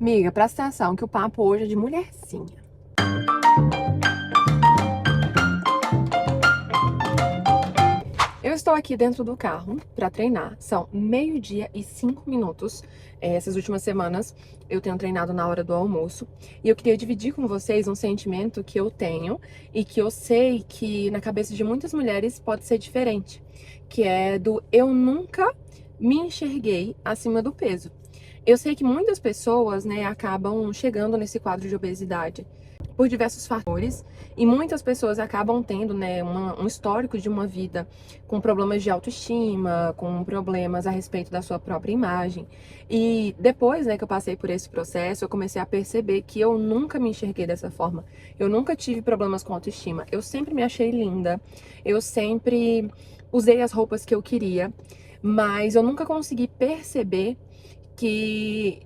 Amiga, presta atenção que o papo hoje é de mulherzinha. Eu estou aqui dentro do carro para treinar. São 12h05. Essas últimas semanas eu tenho treinado na hora do almoço. E eu queria dividir com vocês um sentimento que eu tenho e que eu sei que na cabeça de muitas mulheres pode ser diferente. Que é do eu nunca me enxerguei acima do peso. Eu sei que muitas pessoas, né, acabam chegando nesse quadro de obesidade por diversos fatores e muitas pessoas acabam tendo, né, um histórico de uma vida com problemas de autoestima, com problemas a respeito da sua própria imagem. E depois, né, que eu passei por esse processo, eu comecei a perceber que eu nunca me enxerguei dessa forma. Eu nunca tive problemas com autoestima. Eu sempre me achei linda. Eu sempre usei as roupas que eu queria, mas eu nunca consegui perceber que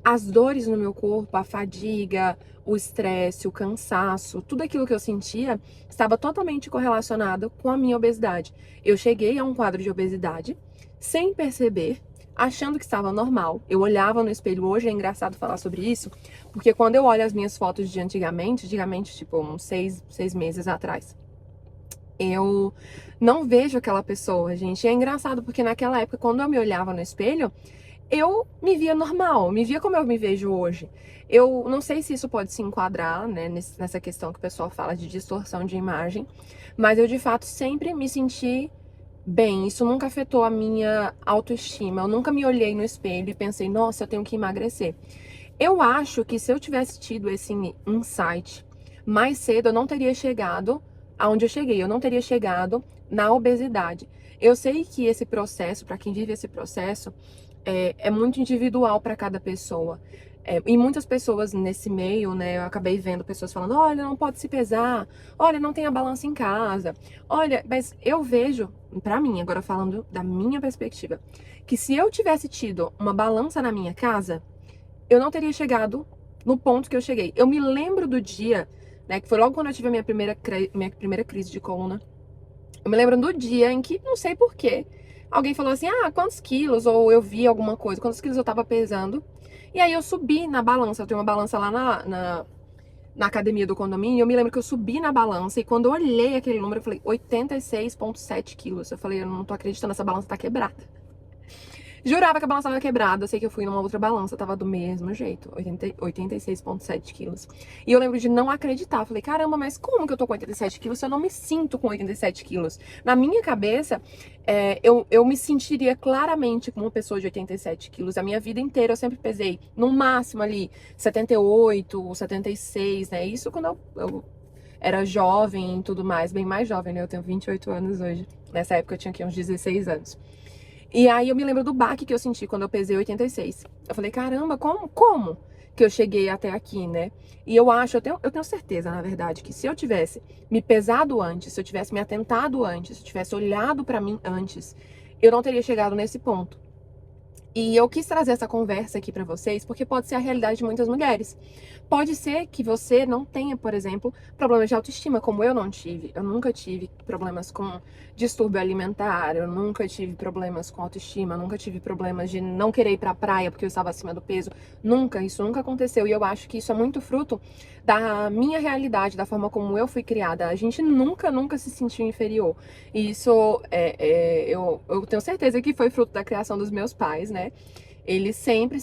as dores no meu corpo, a fadiga, o estresse, o cansaço, tudo aquilo que eu sentia estava totalmente correlacionado com a minha obesidade. Eu cheguei a um quadro de obesidade sem perceber, achando que estava normal. Eu olhava no espelho, hoje é engraçado falar sobre isso, porque quando eu olho as minhas fotos de antigamente, tipo uns seis meses atrás, eu não vejo aquela pessoa, gente. E é engraçado porque naquela época, quando eu me olhava no espelho, eu me via normal, me via como eu me vejo hoje. Eu não sei se isso pode se enquadrar, né, nessa questão que o pessoal fala de distorção de imagem, mas eu de fato sempre me senti bem. Isso nunca afetou a minha autoestima. Eu nunca me olhei no espelho e pensei, nossa, eu tenho que emagrecer. Eu acho que se eu tivesse tido esse insight mais cedo, eu não teria chegado aonde eu cheguei, eu não teria chegado na obesidade. Eu sei que esse processo, para quem vive esse processo, é muito individual para cada pessoa. E muitas pessoas nesse meio, né, eu acabei vendo pessoas falando, olha, não pode se pesar, olha, não tem a balança em casa, olha, mas eu vejo, para mim, agora falando da minha perspectiva, que se eu tivesse tido uma balança na minha casa, eu não teria chegado no ponto que eu cheguei. Eu me lembro do dia, né, que foi logo quando eu tive a minha primeira crise de coluna. Eu me lembro do dia em que, não sei porquê, alguém falou assim, ah, quantos quilos? Ou eu vi alguma coisa, quantos quilos eu tava pesando. E aí eu subi na balança, eu tenho uma balança lá na academia do condomínio, e eu me lembro que eu subi na balança, e quando eu olhei aquele número, eu falei, 86,7 quilos. Eu falei, eu não tô acreditando, essa balança tá quebrada. Jurava que a balança estava quebrada. Eu sei que eu fui numa outra balança, tava do mesmo jeito, 86,7 quilos. E eu lembro de não acreditar. Falei, caramba, mas como que eu tô com 87 quilos se eu não me sinto com 87 quilos? Na minha cabeça, eu me sentiria claramente como uma pessoa de 87 quilos. A minha vida inteira eu sempre pesei, no máximo ali, 78, 76, né? Isso quando eu era jovem e tudo mais, bem mais jovem, né? Eu tenho 28 anos hoje. Nessa época eu tinha aqui uns 16 anos. E aí eu me lembro do baque que eu senti quando eu pesei 86. Eu falei, caramba, como que eu cheguei até aqui, né? E eu tenho certeza, na verdade, que se eu tivesse me pesado antes, se eu tivesse me atentado antes, se eu tivesse olhado pra mim antes, eu não teria chegado nesse ponto. E eu quis trazer essa conversa aqui pra vocês, porque pode ser a realidade de muitas mulheres. Pode ser que você não tenha, por exemplo, problemas de autoestima, como eu não tive. Eu nunca tive problemas com distúrbio alimentar, eu nunca tive problemas com autoestima, eu nunca tive problemas de não querer ir pra praia porque eu estava acima do peso. Nunca, isso nunca aconteceu. E eu acho que isso é muito fruto da minha realidade, da forma como eu fui criada. A gente nunca se sentiu inferior. E isso, eu tenho certeza que foi fruto da criação dos meus pais, né? Eles sempre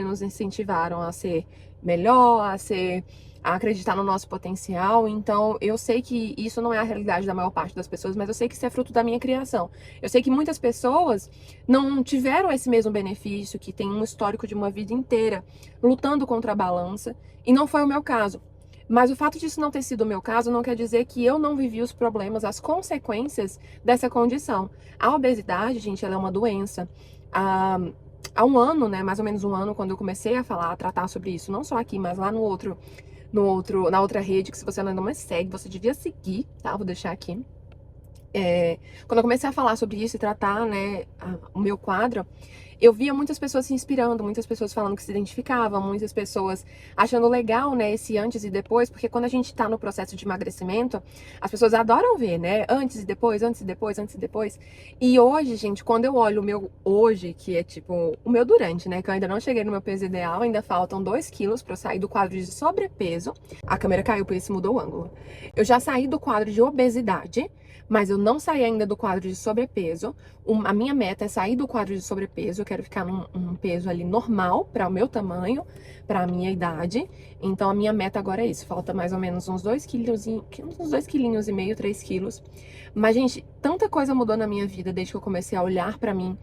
nos incentivaram a ser melhor, a acreditar no nosso potencial. Então, eu sei que isso não é a realidade da maior parte das pessoas, mas eu sei que isso é fruto da minha criação. Eu sei que muitas pessoas não tiveram esse mesmo benefício, que tem um histórico de uma vida inteira lutando contra a balança, e não foi o meu caso. Mas o fato disso não ter sido o meu caso não quer dizer que eu não vivi os problemas, as consequências dessa condição. A obesidade, gente, ela é uma doença. Há um ano, né, mais ou menos um ano, quando eu comecei a falar, a tratar sobre isso, não só aqui, mas lá na outra rede, que se você ainda não me segue, você devia seguir, tá? Vou deixar aqui. Quando eu comecei a falar sobre isso e tratar, né, o meu quadro, eu via muitas pessoas se inspirando, muitas pessoas falando que se identificavam, muitas pessoas achando legal, né, esse antes e depois, porque quando a gente tá no processo de emagrecimento, as pessoas adoram ver, né, antes e depois, antes e depois, antes e depois. E hoje, gente, quando eu olho o meu hoje, que é tipo o meu durante, né, que eu ainda não cheguei no meu peso ideal, ainda faltam 2 quilos pra eu sair do quadro de sobrepeso. A câmera caiu, por isso mudou o ângulo. Eu já saí do quadro de obesidade, mas eu não saí ainda do quadro de sobrepeso. A minha meta é sair do quadro de sobrepeso. Eu quero ficar num peso ali normal para o meu tamanho, para a minha idade. Então a minha meta agora é isso. Falta mais ou menos uns 2 quilos, uns 2 quilinhos e meio, 3 quilos. Mas, gente, tanta coisa mudou na minha vida desde que eu comecei a olhar pra mim.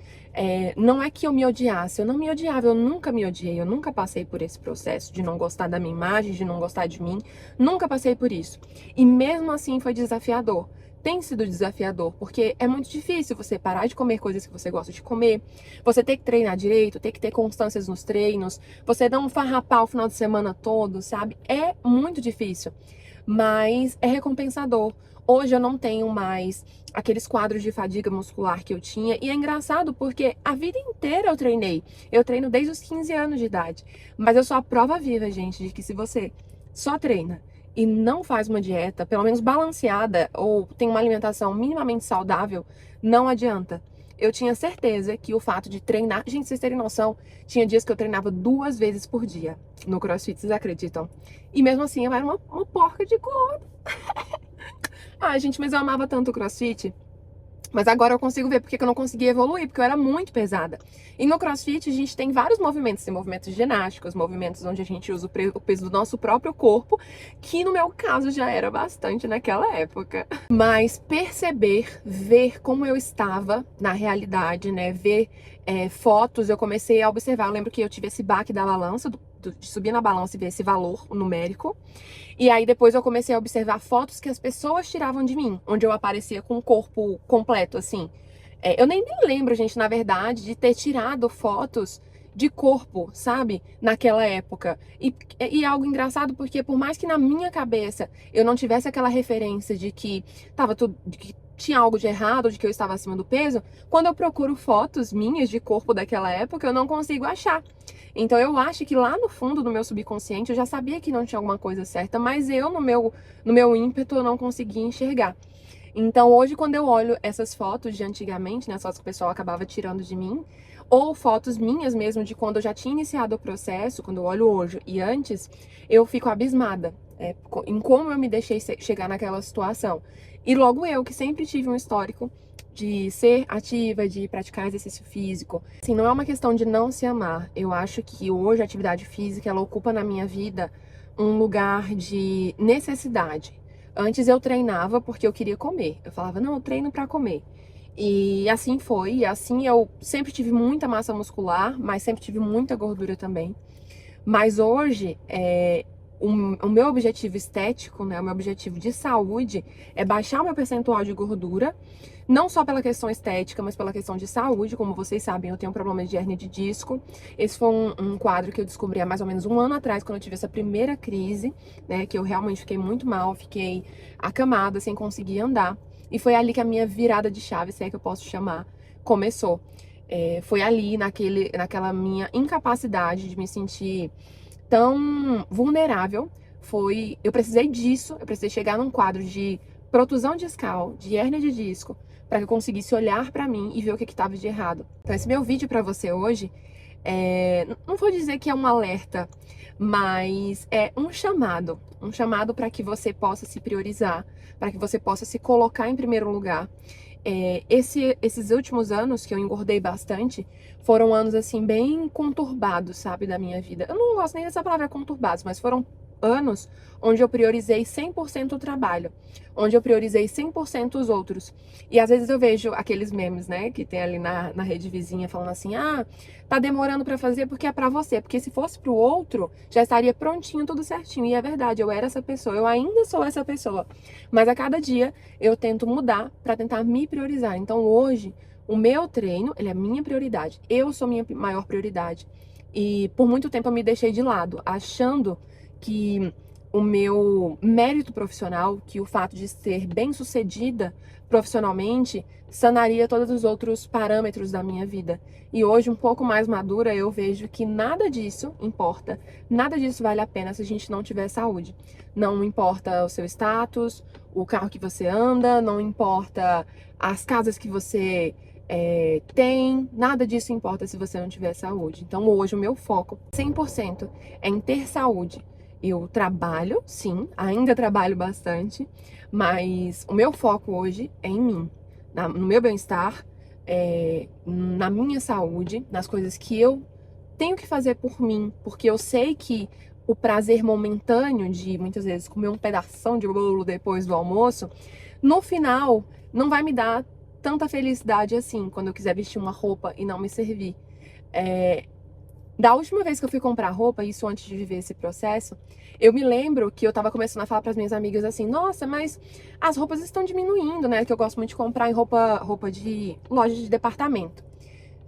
Não é que eu me odiasse, eu não me odiava, eu nunca me odiei, eu nunca passei por esse processo de não gostar da minha imagem, de não gostar de mim. Nunca passei por isso. E mesmo assim foi desafiador. Tem sido desafiador, porque é muito difícil você parar de comer coisas que você gosta de comer, você ter que treinar direito, ter que ter constâncias nos treinos, você não farrapar o final de semana todo, sabe? É muito difícil, mas é recompensador. Hoje eu não tenho mais aqueles quadros de fadiga muscular que eu tinha, e é engraçado porque a vida inteira eu treinei. Eu treino desde os 15 anos de idade, mas eu sou a prova viva, gente, de que se você só treina e não faz uma dieta, pelo menos balanceada, ou tem uma alimentação minimamente saudável, não adianta. Eu tinha certeza que o fato de treinar... Gente, vocês terem noção, tinha dias que eu treinava 2 vezes por dia no CrossFit, vocês acreditam? E mesmo assim, eu era uma porca de gorda. Ah, gente, mas eu amava tanto o CrossFit. Mas agora eu consigo ver porque que eu não conseguia evoluir, porque eu era muito pesada. E no CrossFit a gente tem vários movimentos, tem movimentos ginásticos, movimentos onde a gente usa o peso do nosso próprio corpo, que no meu caso já era bastante naquela época. Mas perceber, ver como eu estava na realidade, né, ver fotos, eu comecei a observar. Eu lembro que eu tive esse baque da balança, de subir na balança e ver esse valor numérico. E aí depois eu comecei a observar fotos que as pessoas tiravam de mim, onde eu aparecia com o corpo completo, assim. Eu nem me lembro, gente, na verdade, de ter tirado fotos de corpo, sabe? Naquela época. E é algo engraçado porque por mais que na minha cabeça eu não tivesse aquela referência de que tava tudo, de que tinha algo de errado, de que eu estava acima do peso, quando eu procuro fotos minhas de corpo daquela época, eu não consigo achar. Então eu acho que lá no fundo do meu subconsciente eu já sabia que não tinha alguma coisa certa, mas eu no meu ímpeto eu não conseguia enxergar. Então hoje quando eu olho essas fotos de antigamente, né, as fotos que o pessoal acabava tirando de mim, ou fotos minhas mesmo de quando eu já tinha iniciado o processo, quando eu olho hoje e antes, eu fico abismada em como eu me deixei chegar naquela situação. E logo eu, que sempre tive um histórico de ser ativa, de praticar exercício físico. Assim, não é uma questão de não se amar. Eu acho que hoje a atividade física, ela ocupa na minha vida um lugar de necessidade. Antes eu treinava porque eu queria comer. Eu falava, não, eu treino pra comer. E assim foi. E assim eu sempre tive muita massa muscular, mas sempre tive muita gordura também. Mas hoje, o meu objetivo estético, né, o meu objetivo de saúde é baixar o meu percentual de gordura, não só pela questão estética, mas pela questão de saúde. Como vocês sabem, eu tenho um problema de hérnia de disco. Esse foi um quadro que eu descobri há mais ou menos um ano atrás, quando eu tive essa primeira crise, né, que eu realmente fiquei muito mal, fiquei acamada, sem conseguir andar. E foi ali que a minha virada de chave, se é que eu posso chamar, começou. Foi ali, naquela minha incapacidade de me sentir tão vulnerável, eu precisei disso, eu precisei chegar num quadro de protusão discal, de hérnia de disco, para que eu conseguisse olhar para mim e ver o que estava de errado. Então esse meu vídeo para você hoje, não vou dizer que é um alerta, mas é um chamado para que você possa se priorizar, para que você possa se colocar em primeiro lugar. Esses últimos anos que eu engordei bastante foram anos assim bem conturbados, sabe, da minha vida. Eu não gosto nem dessa palavra conturbados, mas foram anos onde eu priorizei 100% o trabalho, onde eu priorizei 100% os outros. E às vezes eu vejo aqueles memes, né, que tem ali na rede vizinha falando assim: "Ah, tá demorando pra fazer porque é pra você, porque se fosse pro outro, já estaria prontinho, tudo certinho". E é verdade, eu era essa pessoa, eu ainda sou essa pessoa. Mas a cada dia eu tento mudar pra tentar me priorizar. Então hoje, o meu treino, ele é minha prioridade. Eu sou minha maior prioridade. E por muito tempo eu me deixei de lado, achando que o meu mérito profissional, que o fato de ser bem-sucedida profissionalmente sanaria todos os outros parâmetros da minha vida. E hoje, um pouco mais madura, eu vejo que nada disso importa, nada disso vale a pena se a gente não tiver saúde. Não importa o seu status, o carro que você anda, não importa as casas que você tem, nada disso importa se você não tiver saúde. Então hoje o meu foco 100% é em ter saúde. Eu trabalho, sim, ainda trabalho bastante, mas o meu foco hoje é em mim, no meu bem-estar, na minha saúde, nas coisas que eu tenho que fazer por mim, porque eu sei que o prazer momentâneo de muitas vezes comer um pedação de bolo depois do almoço, no final não vai me dar tanta felicidade assim, quando eu quiser vestir uma roupa e não me servir. Da última vez que eu fui comprar roupa, isso antes de viver esse processo, eu me lembro que eu tava começando a falar pras minhas amigas assim, nossa, mas as roupas estão diminuindo, né? Que eu gosto muito de comprar em roupa de loja de departamento.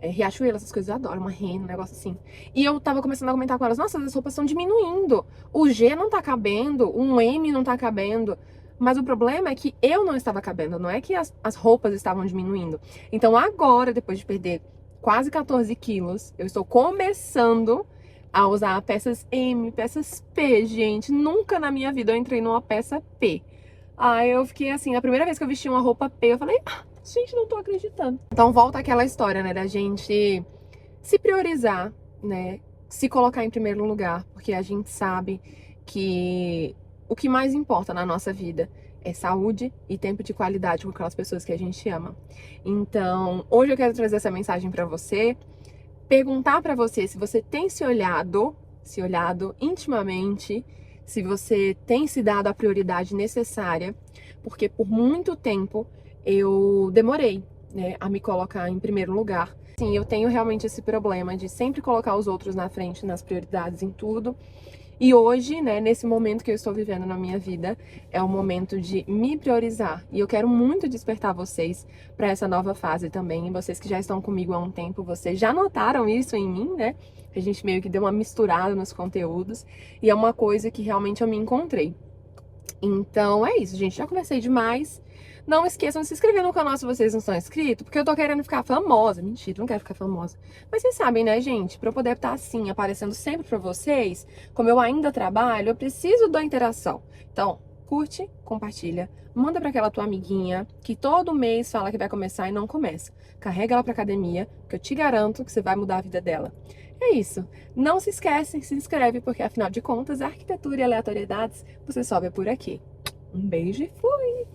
Riachuelo, essas coisas eu adoro, uma Renner, um negócio assim. E eu tava começando a comentar com elas, nossa, as roupas estão diminuindo. O G não tá cabendo, um M não tá cabendo. Mas o problema é que eu não estava cabendo, não é que as roupas estavam diminuindo. Então agora, depois de perder quase 14 quilos, eu estou começando a usar peças M, peças P, gente. Nunca na minha vida eu entrei numa peça P. Aí eu fiquei assim, a primeira vez que eu vesti uma roupa P, eu falei, gente, não tô acreditando. Então volta aquela história, né, da gente se priorizar, né, se colocar em primeiro lugar, porque a gente sabe que o que mais importa na nossa vida é saúde e tempo de qualidade com aquelas pessoas que a gente ama. Então, hoje eu quero trazer essa mensagem pra você, perguntar pra você se você tem se olhado intimamente, se você tem se dado a prioridade necessária, porque por muito tempo eu demorei, né, a me colocar em primeiro lugar. Sim, eu tenho realmente esse problema de sempre colocar os outros na frente, nas prioridades, em tudo. E hoje, né, nesse momento que eu estou vivendo na minha vida, é o momento de me priorizar. E eu quero muito despertar vocês para essa nova fase também. E vocês que já estão comigo há um tempo, vocês já notaram isso em mim, né? A gente meio que deu uma misturada nos conteúdos. E é uma coisa que realmente eu me encontrei. Então é isso, gente. Já conversei demais. Não esqueçam de se inscrever no canal se vocês não estão inscritos, porque eu tô querendo ficar famosa. Mentira, não quero ficar famosa. Mas vocês sabem, né, gente? Pra eu poder estar assim, aparecendo sempre pra vocês, como eu ainda trabalho, eu preciso da interação. Então, curte, compartilha, manda pra aquela tua amiguinha que todo mês fala que vai começar e não começa. Carrega ela pra academia, que eu te garanto que você vai mudar a vida dela. É isso. Não se esquece, se inscreve, porque afinal de contas, arquitetura e aleatoriedades, você sobe por aqui. Um beijo e fui!